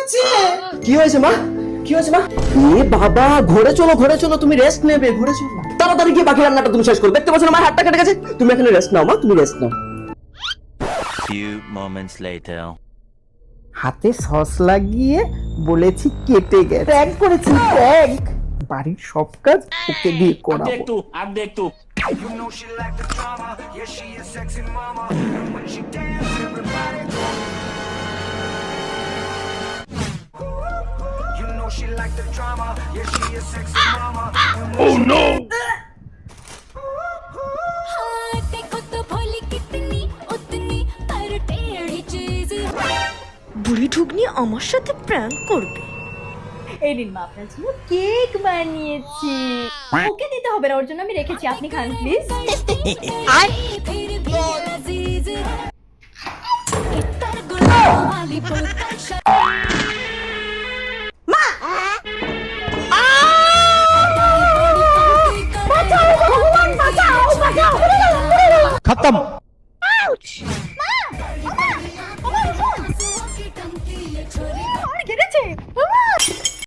করছে। কি হয়েছে মা? কি হয়েছে মা? এ বাবা, ঘরে চলো, তুমি রেস্ট নেবে, ঘরে চলো। তাড়াতাড়ি গিয়ে বাকি রান্নাটা তুমি শেষ করো। দেখতে পাচ্ছ না মা হাতটা কেটে গেছে? তুমি এখানে রেস্ট নাও মা, তুমি রেস্ট নাও। Few moments later. হাতে সস লাগিয়ে বলেছি কেটে গেছে। প্র্যাঙ্ক করেছি, প্র্যাঙ্ক। বাড়ির সব কাজ ওকে দিয়ে করাবো। You know she like the drama, yeah she a sexy mama. And when she dance, everybody go. You know she like the drama, yeah she a sexy mama. Oh no! বুড়ি ঢুকনি আমার সাথে prank করবে। এই নিন মা, আপনার জন্য cake বানিয়েছি। ওকে দিতে হবে না, ওর জন্য আমি রেখেছি, আপনি খান প্লিজ। खत्म। কেটেছে।